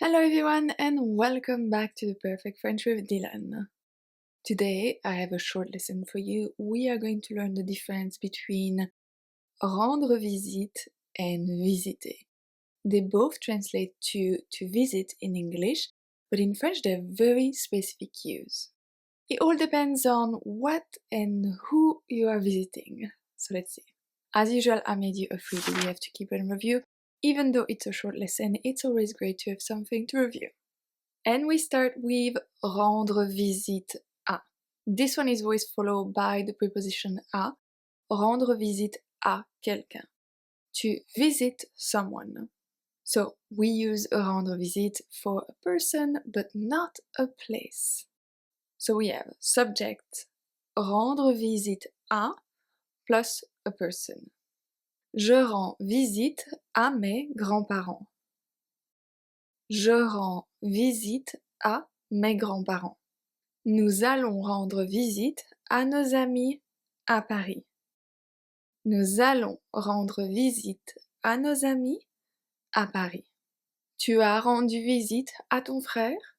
Hello everyone and welcome back to the Perfect French with Dylan. Today I have a short lesson for you. We are going to learn the difference between rendre visite and visiter. They both translate to visit in English, but in French they're very specific use. It all depends on what and who you are visiting. So let's see. As usual, I made you a free PDF to keep and review. Even though it's a short lesson, it's always great to have something to review. And we start with rendre visite à. This one is always followed by the preposition à. Rendre visite à quelqu'un. To visit someone. So we use rendre visite for a person, but not a place. So we have subject rendre visite à plus a person. Je rends visite à mes grands-parents. Je rends visite à mes grands-parents. Nous allons rendre visite à nos amis à Paris. Nous allons rendre visite à nos amis à Paris. Tu as rendu visite à ton frère?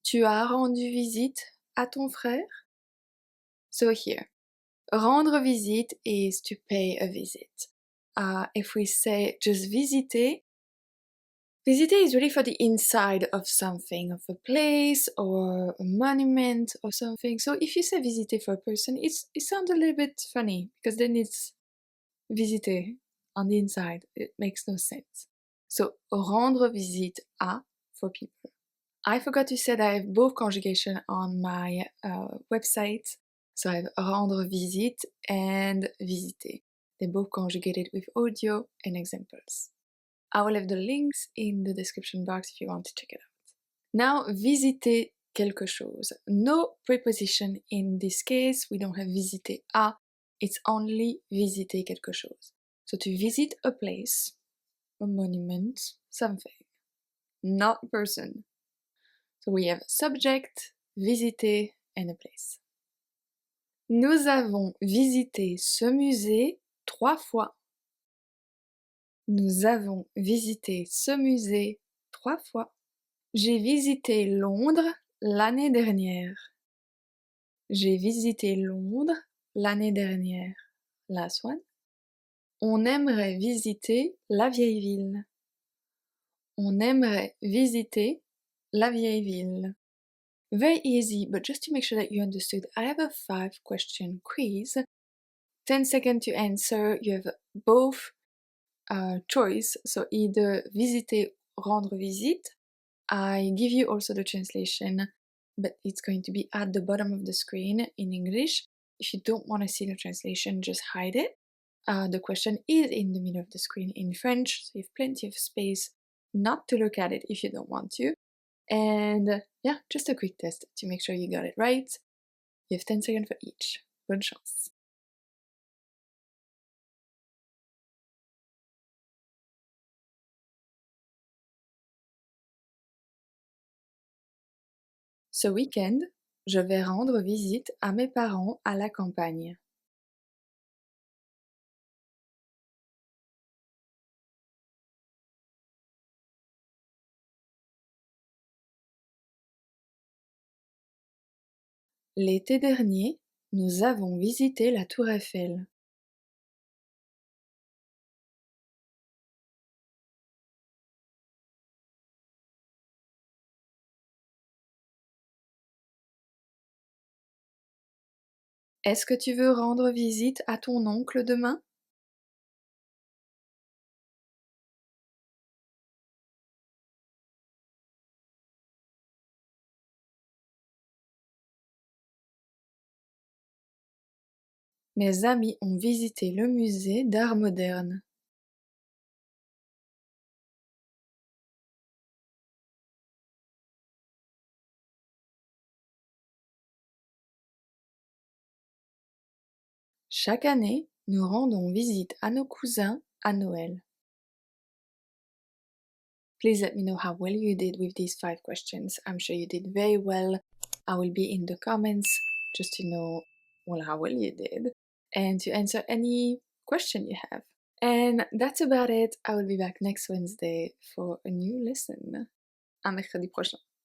Tu as rendu visite à ton frère? So here, rendre visite is to pay a visit. If we say just visiter, visiter is really for the inside of something, of a place or a monument or something. So if you say visiter for a person, it sounds a little bit funny because then it's visiter on the inside. It makes no sense. So rendre visite à for people. I forgot to say that I have both conjugation on my website. So I have rendre visite and visiter. They're both conjugated with audio and examples. I will have the links in the description box if you want to check it out. Now, visiter quelque chose. No preposition in this case. We don't have visiter à. It's only visiter quelque chose. So to visit a place, a monument, something, not a person. So we have subject, visiter, and a place. Nous avons visité ce musée 3 fois. Nous avons visité ce musée 3 fois. J'ai visité Londres l'année dernière. J'ai visité Londres l'année dernière. Last one. On aimerait visiter la vieille ville. On aimerait visiter la vieille ville. Very easy, but just to make sure that you understood, I have a 5-question quiz. 10 seconds to answer. You have both choice, so either visiter, rendre visite. I give you also the translation, but it's going to be at the bottom of the screen in English. If you don't want to see the translation, just hide it. The question is in the middle of the screen in French, so you have plenty of space not to look at it if you don't want to. And yeah, just a quick test to make sure you got it right. You have 10 seconds for each. Bonne chance. Ce week-end, je vais rendre visite à mes parents à la campagne. L'été dernier, nous avons visité la Tour Eiffel. Est-ce que tu veux rendre visite à ton oncle demain? Mes amis ont visité le musée d'art moderne. Chaque année, nous rendons visite à nos cousins à Noël. Please let me know how well you did with these 5 questions. I'm sure you did very well. I will be in the comments just to know how well you did and to answer any question you have. And that's about it. I will be back next Wednesday for a new lesson. À mercredi prochain.